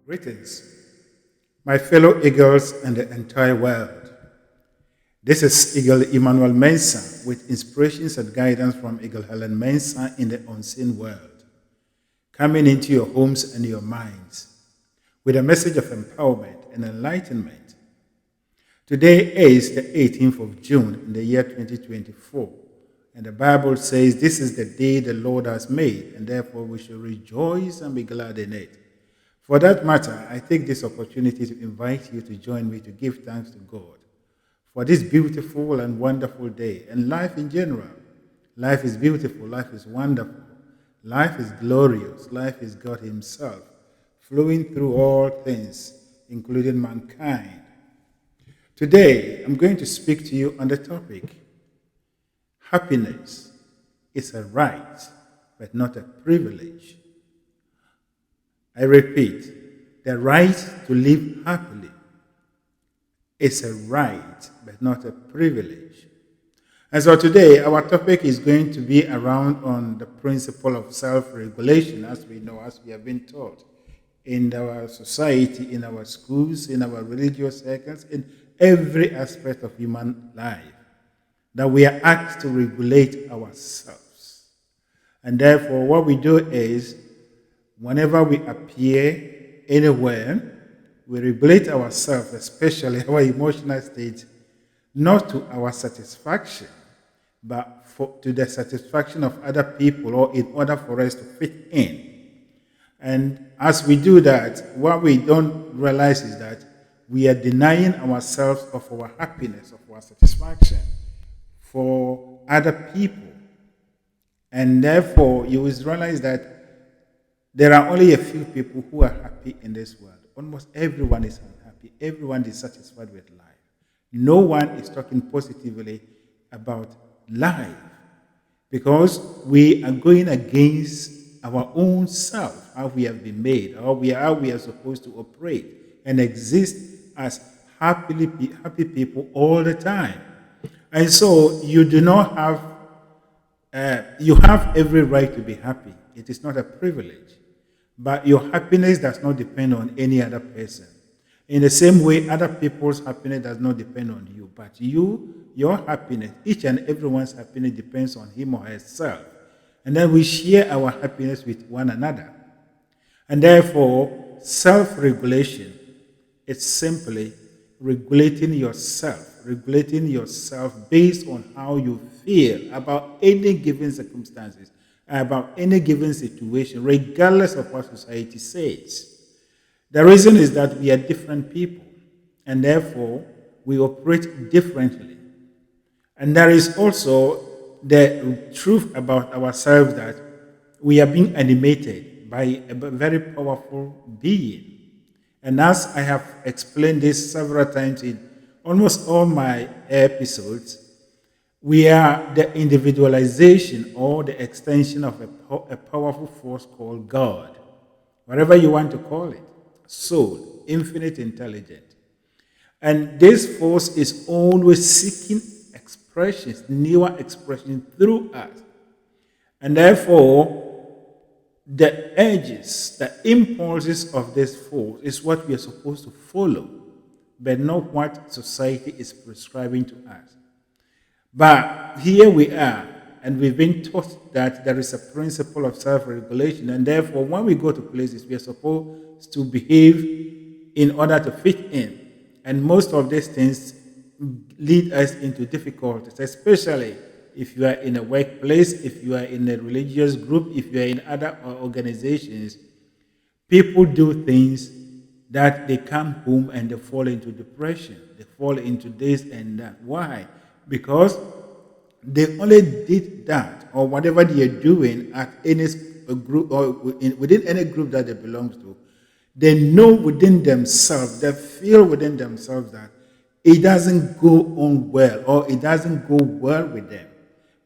Greetings, my fellow eagles and the entire world. This is Eagle Emmanuel Mensah with inspirations and guidance from Eagle Helen Mensah in the unseen world, coming into your homes and your minds with a message of empowerment and enlightenment. Today is the 18th of June in the year 2024, and the Bible says this is the day the Lord has made, and therefore we should rejoice and be glad in it. For that matter, I take this opportunity to invite you to join me to give thanks to God for this beautiful and wonderful day and life in general. Life is beautiful, life is wonderful, life is glorious, life is God Himself, flowing through all things, including mankind. Today, I'm going to speak to you on the topic, happiness is a right, but not a privilege. I repeat, the right to live happily is a right, but not a privilege. And so today, our topic is going to be around on the principle of self-regulation, as we know, as we have been taught in our society, in our schools, in our religious circles, in every aspect of human life, that we are asked to regulate ourselves. And therefore, what we do is, whenever we appear anywhere, we regulate ourselves, especially our emotional state, not to our satisfaction, but to the satisfaction of other people, or in order for us to fit in. And as we do that, what we don't realize is that we are denying ourselves of our happiness, of our satisfaction for other people. And therefore, you will realize that there are only a few people who are happy in this world. Almost everyone is unhappy. Everyone is satisfied with life. No one is talking positively about life because we are going against our own self, how we have been made, how we are supposed to operate and exist as happy people all the time. And so you do not have, you have every right to be happy. It is not a privilege. But your happiness does not depend on any other person. In the same way, other people's happiness does not depend on you. But your happiness, each and everyone's happiness depends on him or herself. And then we share our happiness with one another. And therefore, self-regulation is simply regulating yourself based on how you feel about any given circumstances, about any given situation, regardless of what society says. The reason is that we are different people, and therefore we operate differently. And there is also the truth about ourselves that we are being animated by a very powerful being. And as I have explained this several times in almost all my episodes, we are the individualization or the extension of a powerful force called God, whatever you want to call it, soul, infinite intelligence. And this force is always seeking expressions, newer expressions through us. And therefore, the urges, the impulses of this force is what we are supposed to follow, but not what society is prescribing to us. But here we are, and we've been taught that there is a principle of self-regulation, and therefore when we go to places, we are supposed to behave in order to fit in. And most of these things lead us into difficulties, especially if you are in a workplace, if you are in a religious group, if you are in other organizations. People do things that they come home and they fall into depression. They fall into this and that. Why? Because they only did that or whatever they are doing at any group or within any group that they belong to. They know within themselves, they feel within themselves that it doesn't go on well or it doesn't go well with them.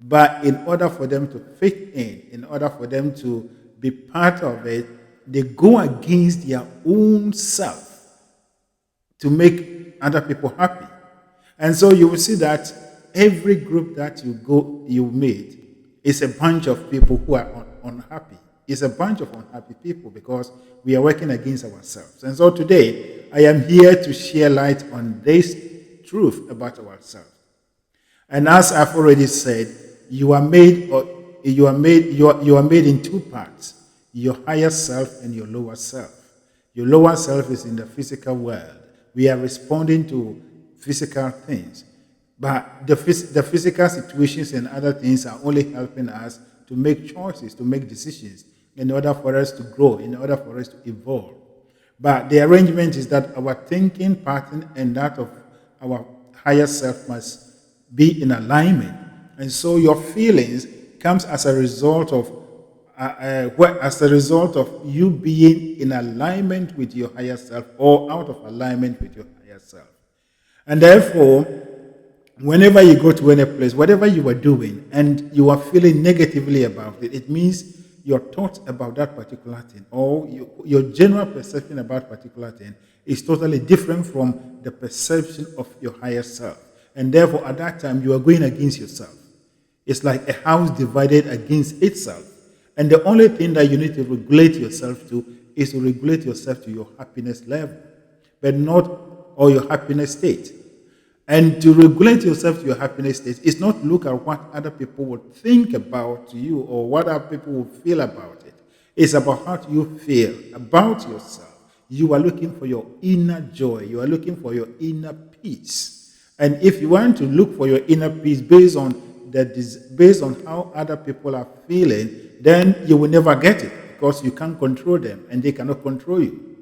But in order for them to fit in order for them to be part of it, they go against their own self to make other people happy. And so you will see that every group that you meet is a bunch of people who are unhappy. It's a bunch of unhappy people because we are working against ourselves. And so today, I am here to share light on this truth about ourselves. And as I've already said, you are made or you are made in two parts: your higher self and your lower self. Your lower self is in the physical world. We are responding to physical things. But the physical situations and other things are only helping us to make choices, to make decisions, in order for us to grow, in order for us to evolve. But the arrangement is that our thinking pattern and that of our higher self must be in alignment. And so your feelings comes as a result of you being in alignment with your higher self or out of alignment with your higher self. And therefore, whenever you go to any place, whatever you are doing, and you are feeling negatively about it, it means your thoughts about that particular thing or your general perception about particular thing is totally different from the perception of your higher self. And therefore, at that time, you are going against yourself. It's like a house divided against itself. And the only thing that you need to regulate yourself to is to regulate yourself to your happiness level, but not or your happiness state. And to regulate yourself to your happiness state is not look at what other people would think about you or what other people will feel about it. It's about how you feel about yourself. You are looking for your inner joy. You are looking for your inner peace. And if you want to look for your inner peace based on how other people are feeling, then you will never get it because you can't control them and they cannot control you.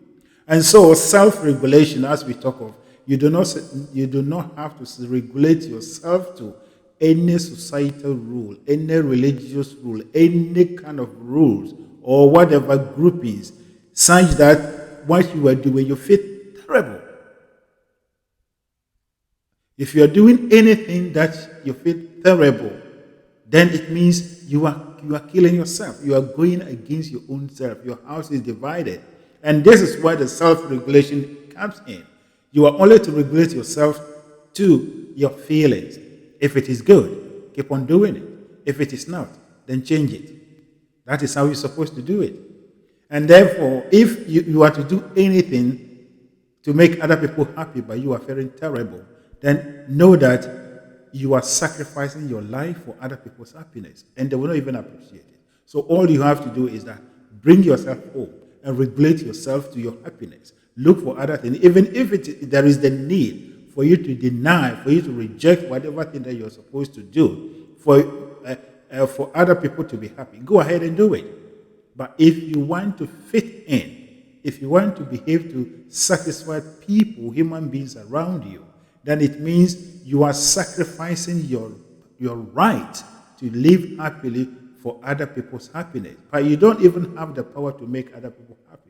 And so self-regulation, as we talk of, you do not have to regulate yourself to any societal rule, any religious rule, any kind of rules or whatever groupings, such that what you are doing, you feel terrible. If you are doing anything that you feel terrible, then it means you are killing yourself. You are going against your own self. Your house is divided. And this is where the self-regulation comes in. You are only to regulate yourself to your feelings. If it is good, keep on doing it. If it is not, then change it. That is how you're supposed to do it. And therefore, if you are to do anything to make other people happy, but you are feeling terrible, then know that you are sacrificing your life for other people's happiness, and they will not even appreciate it. So all you have to do is that bring yourself home and regulate yourself to your happiness. Look for other things, even if there is the need for you to deny, for you to reject whatever thing that you're supposed to do for other people to be happy. Go ahead and do it. But if you want to fit in, if you want to behave to satisfy people, human beings around you, then it means you are sacrificing your right to live happily for other people's happiness. But you don't even have the power to make other people happy.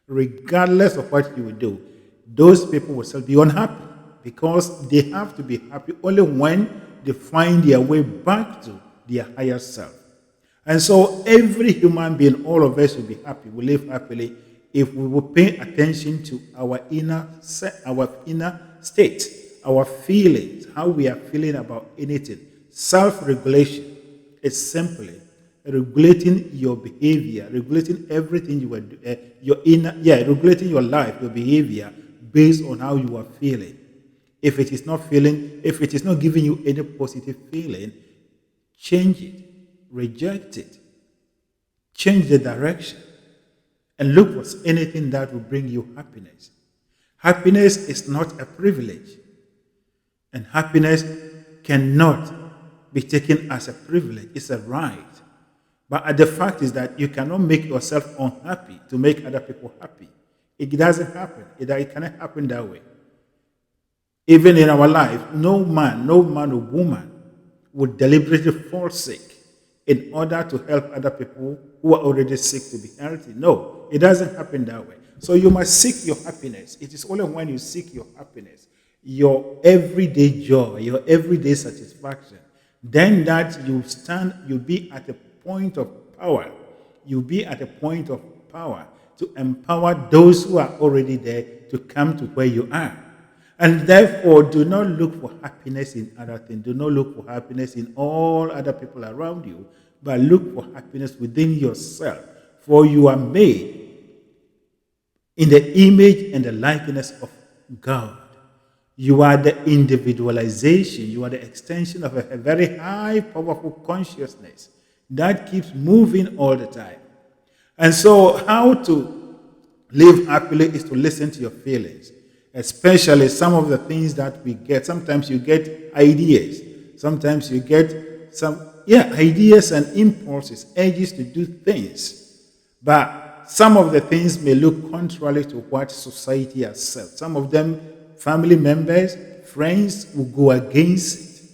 Regardless of what you will do, those people will still be unhappy because they have to be happy only when they find their way back to their higher self. And so every human being, all of us will be happy, will live happily if we will pay attention to our inner state, our feelings, how we are feeling about anything. Self-regulation is simply regulating your behavior, regulating everything you are doing, regulating your life, your behavior based on how you are feeling. If it is not giving you any positive feeling, change it, reject it, change the direction, and look for anything that will bring you happiness. Happiness is not a privilege, and happiness cannot be taken as a privilege. It's a right. But the fact is that you cannot make yourself unhappy to make other people happy. It doesn't happen. It cannot happen that way. Even in our life, no man or woman would deliberately fall sick in order to help other people who are already sick to be healthy. No, it doesn't happen that way. So you must seek your happiness. It is only when you seek your happiness, your everyday joy, your everyday satisfaction, then that you'll be at a point of power. You'll be at a point of power to empower those who are already there to come to where you are. And therefore, do not look for happiness in other things. Do not look for happiness in all other people around you, but look for happiness within yourself. For you are made in the image and the likeness of God. You are the individualization. You are the extension of a very high, powerful consciousness that keeps moving all the time. And so, how to live happily is to listen to your feelings, especially some of the things that we get. Sometimes you get ideas. Sometimes you get ideas and impulses, urges to do things. But some of the things may look contrary to what society has said. Some of them, family members, friends, will go against it.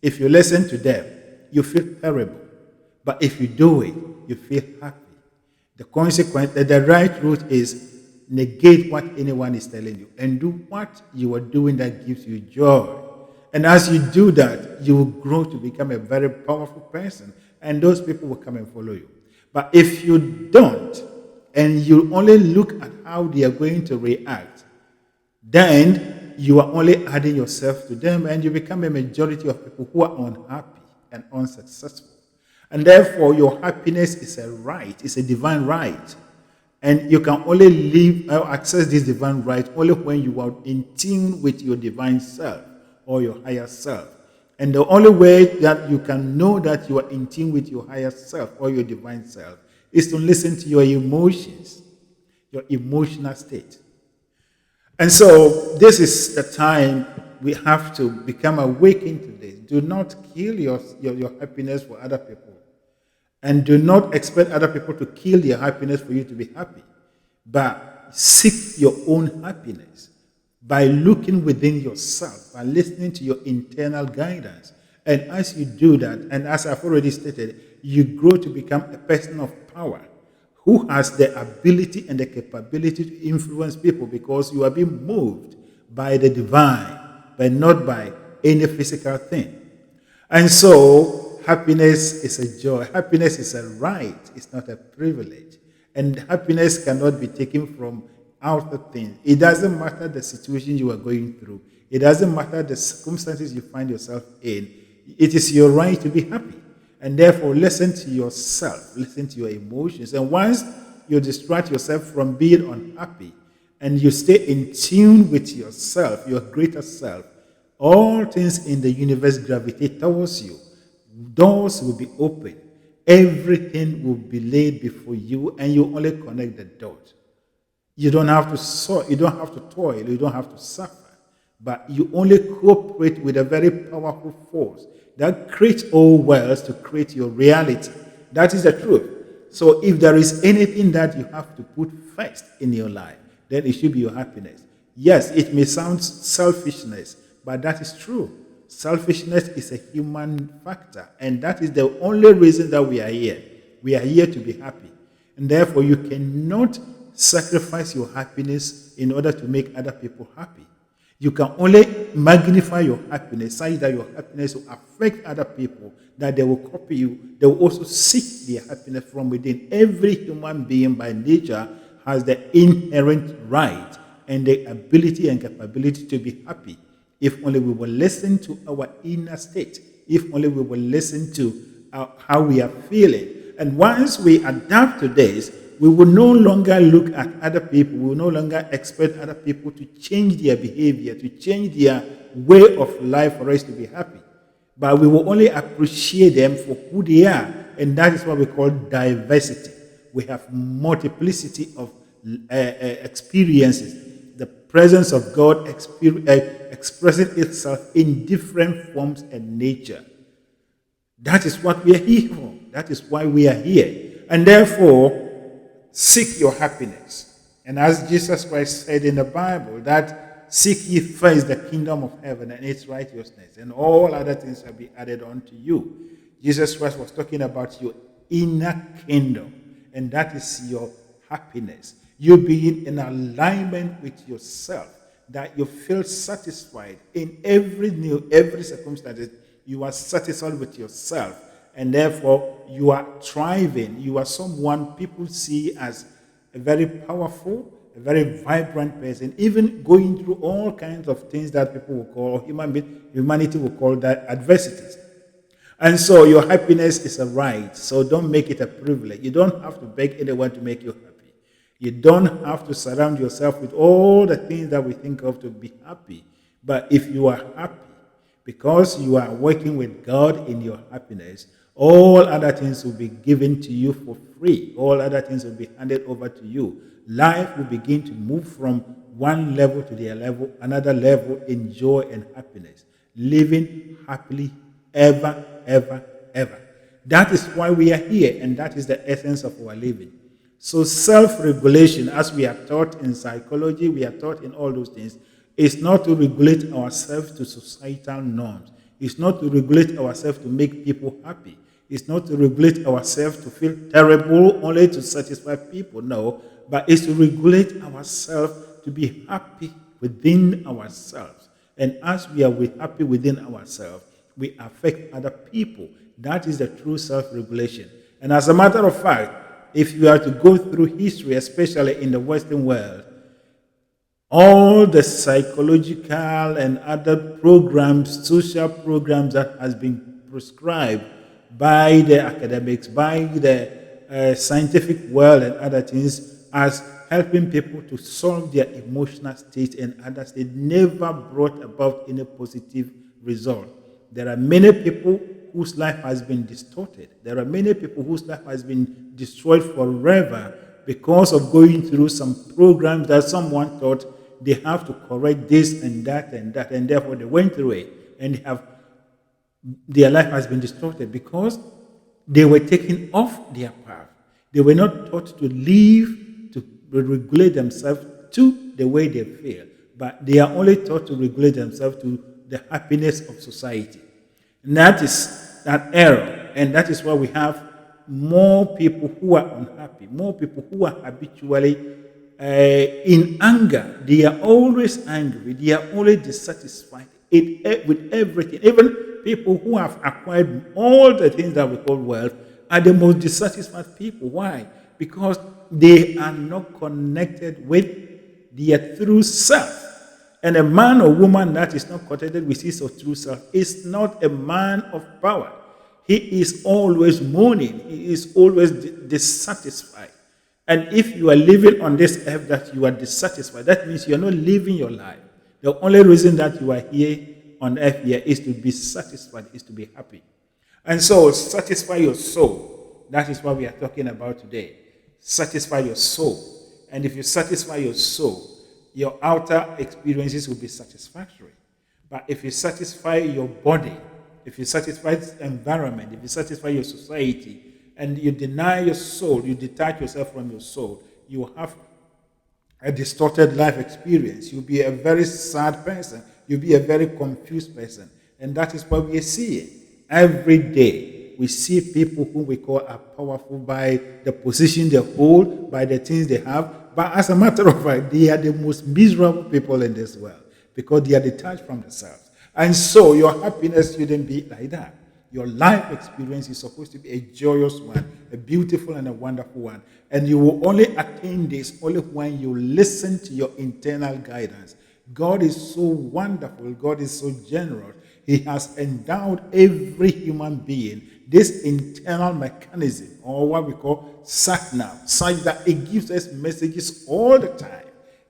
If you listen to them, you feel terrible. But if you do it, you feel happy. The consequence, the right route is negate what anyone is telling you and do what you are doing that gives you joy. And as you do that, you will grow to become a very powerful person, and those people will come and follow you. But if you don't, and you only look at how they are going to react, then you are only adding yourself to them, and you become a majority of people who are unhappy and unsuccessful. And therefore, your happiness is a right, it's a divine right. And you can only live or access this divine right only when you are in tune with your divine self or your higher self. And the only way that you can know that you are in tune with your higher self or your divine self is to listen to your emotions, your emotional state. And so this is the time we have to become awakened to this. Do not kill your happiness for other people. And do not expect other people to kill their happiness for you to be happy. But seek your own happiness by looking within yourself, by listening to your internal guidance. And as you do that, and as I've already stated, you grow to become a person of power who has the ability and the capability to influence people because you are being moved by the divine, but not by any physical thing. And so, happiness is a joy. Happiness is a right. It's not a privilege. And happiness cannot be taken from outer things. It doesn't matter the situation you are going through. It doesn't matter the circumstances you find yourself in. It is your right to be happy. And therefore, listen to yourself. Listen to your emotions. And once you distract yourself from being unhappy and you stay in tune with yourself, your greater self, all things in the universe gravitate towards you. Doors will be open. Everything will be laid before you, and you only connect the dots. You don't have to you don't have to toil, you don't have to suffer, but you only cooperate with a very powerful force that creates all worlds to create your reality. That is the truth. So if there is anything that you have to put first in your life, then it should be your happiness. Yes, it may sound selfishness, but that is true. Selfishness is a human factor, and that is the only reason that we are here. We are here to be happy. And therefore, you cannot sacrifice your happiness in order to make other people happy. You can only magnify your happiness, such that your happiness will affect other people, that they will copy you. They will also seek their happiness from within. Every human being by nature has the inherent right and the ability and capability to be happy. If only we will listen to our inner state. If only we will listen to how we are feeling. And once we adapt to this, we will no longer look at other people. We will no longer expect other people to change their behavior, to change their way of life for us to be happy. But we will only appreciate them for who they are. And that is what we call diversity. We have multiplicity of experiences. The presence of God expressing itself in different forms and nature. That is what we are here for. That is why we are here. And therefore, seek your happiness. And as Jesus Christ said in the Bible, that seek ye first the kingdom of heaven and its righteousness, and all other things shall be added unto you. Jesus Christ was talking about your inner kingdom, and that is your happiness. You being in alignment with yourself, that you feel satisfied in every circumstance. You are satisfied with yourself, and therefore you are thriving. You are someone people see as a very powerful, a very vibrant person, even going through all kinds of things that people will call, humanity will call that adversities. And so your happiness is a right. So don't make it a privilege. You don't have to beg anyone to make you happy. You don't have to surround yourself with all the things that we think of to be happy. But if you are happy, because you are working with God in your happiness, all other things will be given to you for free. All other things will be handed over to you. Life will begin to move from one level to the level, another level in joy and happiness. Living happily ever, ever, ever. That is why we are here, and that is the essence of our living. So self-regulation, as we are taught in psychology, we are taught in all those things, is not to regulate ourselves to societal norms. It's not to regulate ourselves to make people happy. It's not to regulate ourselves to feel terrible only to satisfy people. No, but it's to regulate ourselves to be happy within ourselves. And as we are happy within ourselves, we affect other people. That is the true self-regulation. And as a matter of fact, if you are to go through history, especially in the Western world, all the psychological and other programs, social programs that has been prescribed by the academics, by the scientific world and other things, as helping people to solve their emotional state and other state, never brought about any positive result. There are many people whose life has been distorted. There are many people whose life has been destroyed forever because of going through some programs that someone thought they have to correct this and that, and therefore they went through it, and their life has been distorted because they were taken off their path. They were not taught to live, to regulate themselves to the way they feel, but they are only taught to regulate themselves to the happiness of society. And that is that error, and that is why we have more people who are unhappy, more people who are habitually in anger. They are always angry. They are always dissatisfied with everything. Even people who have acquired all the things that we call wealth are the most dissatisfied people. Why? Because they are not connected with their true self. And a man or woman that is not connected with his or true self is not a man of power. He is always mourning. He is always dissatisfied. And if you are living on this earth that you are dissatisfied, that means you are not living your life. The only reason that you are here on earth here is to be satisfied, is to be happy. And so satisfy your soul. That is what we are talking about today. Satisfy your soul. And if you satisfy your soul, your outer experiences will be satisfactory. But if you satisfy your body, if you satisfy the environment, if you satisfy your society, and you deny your soul, you detach yourself from your soul, you will have a distorted life experience. You'll be a very sad person. You'll be a very confused person. And that is what we are seeing. Every day, we see people who we call are powerful by the position they hold, by the things they have. But as a matter of fact, they are the most miserable people in this world because they are detached from themselves. And so your happiness shouldn't be like that. Your life experience is supposed to be a joyous one, a beautiful and a wonderful one. And you will only attain this only when you listen to your internal guidance. God is so wonderful. God is so generous. He has endowed every human being this internal mechanism, or what we call sat-nav, such that it gives us messages all the time.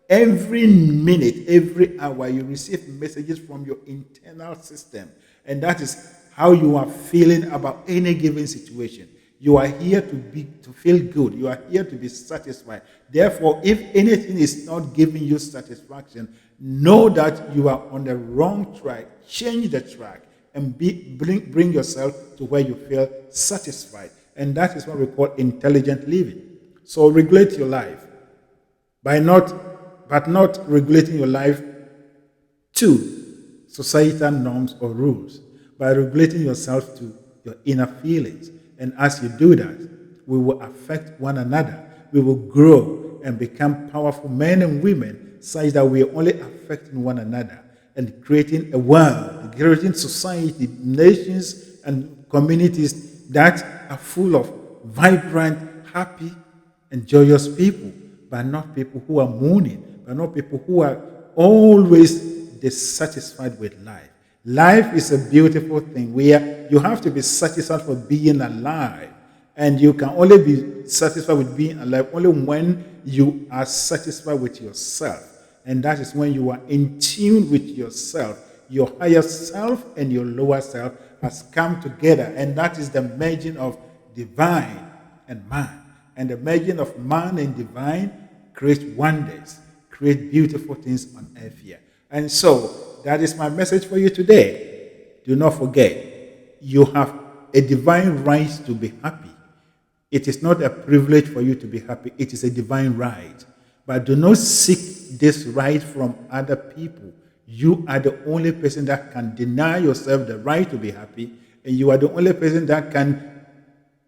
Every minute, every hour, you receive messages from your internal system. And that is how you are feeling about any given situation. You are here to feel good. You are here to be satisfied. Therefore, if anything is not giving you satisfaction, know that you are on the wrong track. Change the track and bring yourself to where you feel satisfied. And that is what we call intelligent living. So regulate your life but not regulating your life to societal norms or rules, by regulating yourself to your inner feelings. And as you do that, we will affect one another. We will grow and become powerful men and women such that we are only affecting one another and creating a world, creating society, nations, and communities that are full of vibrant, happy, and joyous people, but not people who are mourning, but not people who are always dissatisfied with life. Life is a beautiful thing where you have to be satisfied for being alive. And you can only be satisfied with being alive only when you are satisfied with yourself. And that is when you are in tune with yourself. Your higher self and your lower self has come together. And that is the merging of divine and man. And the merging of man and divine creates wonders, create beautiful things on earth here. And so, that is my message for you today. Do not forget, you have a divine right to be happy. It is not a privilege for you to be happy. It is a divine right. But do not seek this right from other people. You are the only person that can deny yourself the right to be happy. And you are the only person that can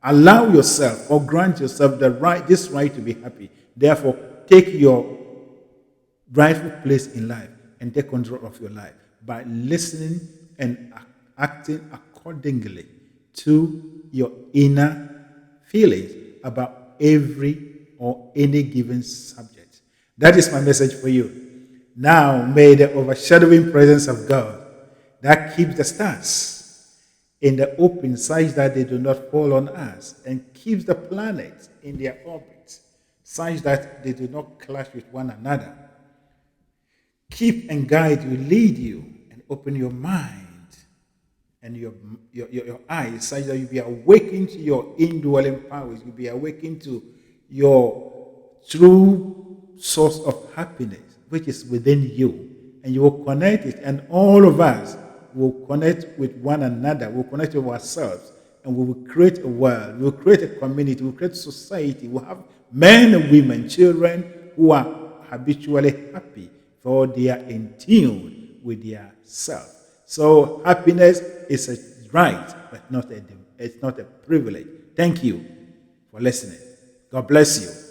allow yourself or grant yourself this right to be happy. Therefore, take your rightful place in life and take control of your life by listening and acting accordingly to your inner feelings about every or any given subject. That is my message for you. Now, may the overshadowing presence of God that keeps the stars in the open such that they do not fall on us and keeps the planets in their orbits such that they do not clash with one another. Keep and guide you, lead you, and open your mind and your eyes such that you be awakened to your indwelling powers. You be awakened to your true source of happiness, which is within you. And you will connect it, and all of us will connect with one another. We'll connect with ourselves, and we will create a world. We'll create a community. We'll create society. We'll have men and women, children who are habitually happy, for they are in tune with their self. So happiness is a right, but it's not a privilege. Thank you for listening. God bless you.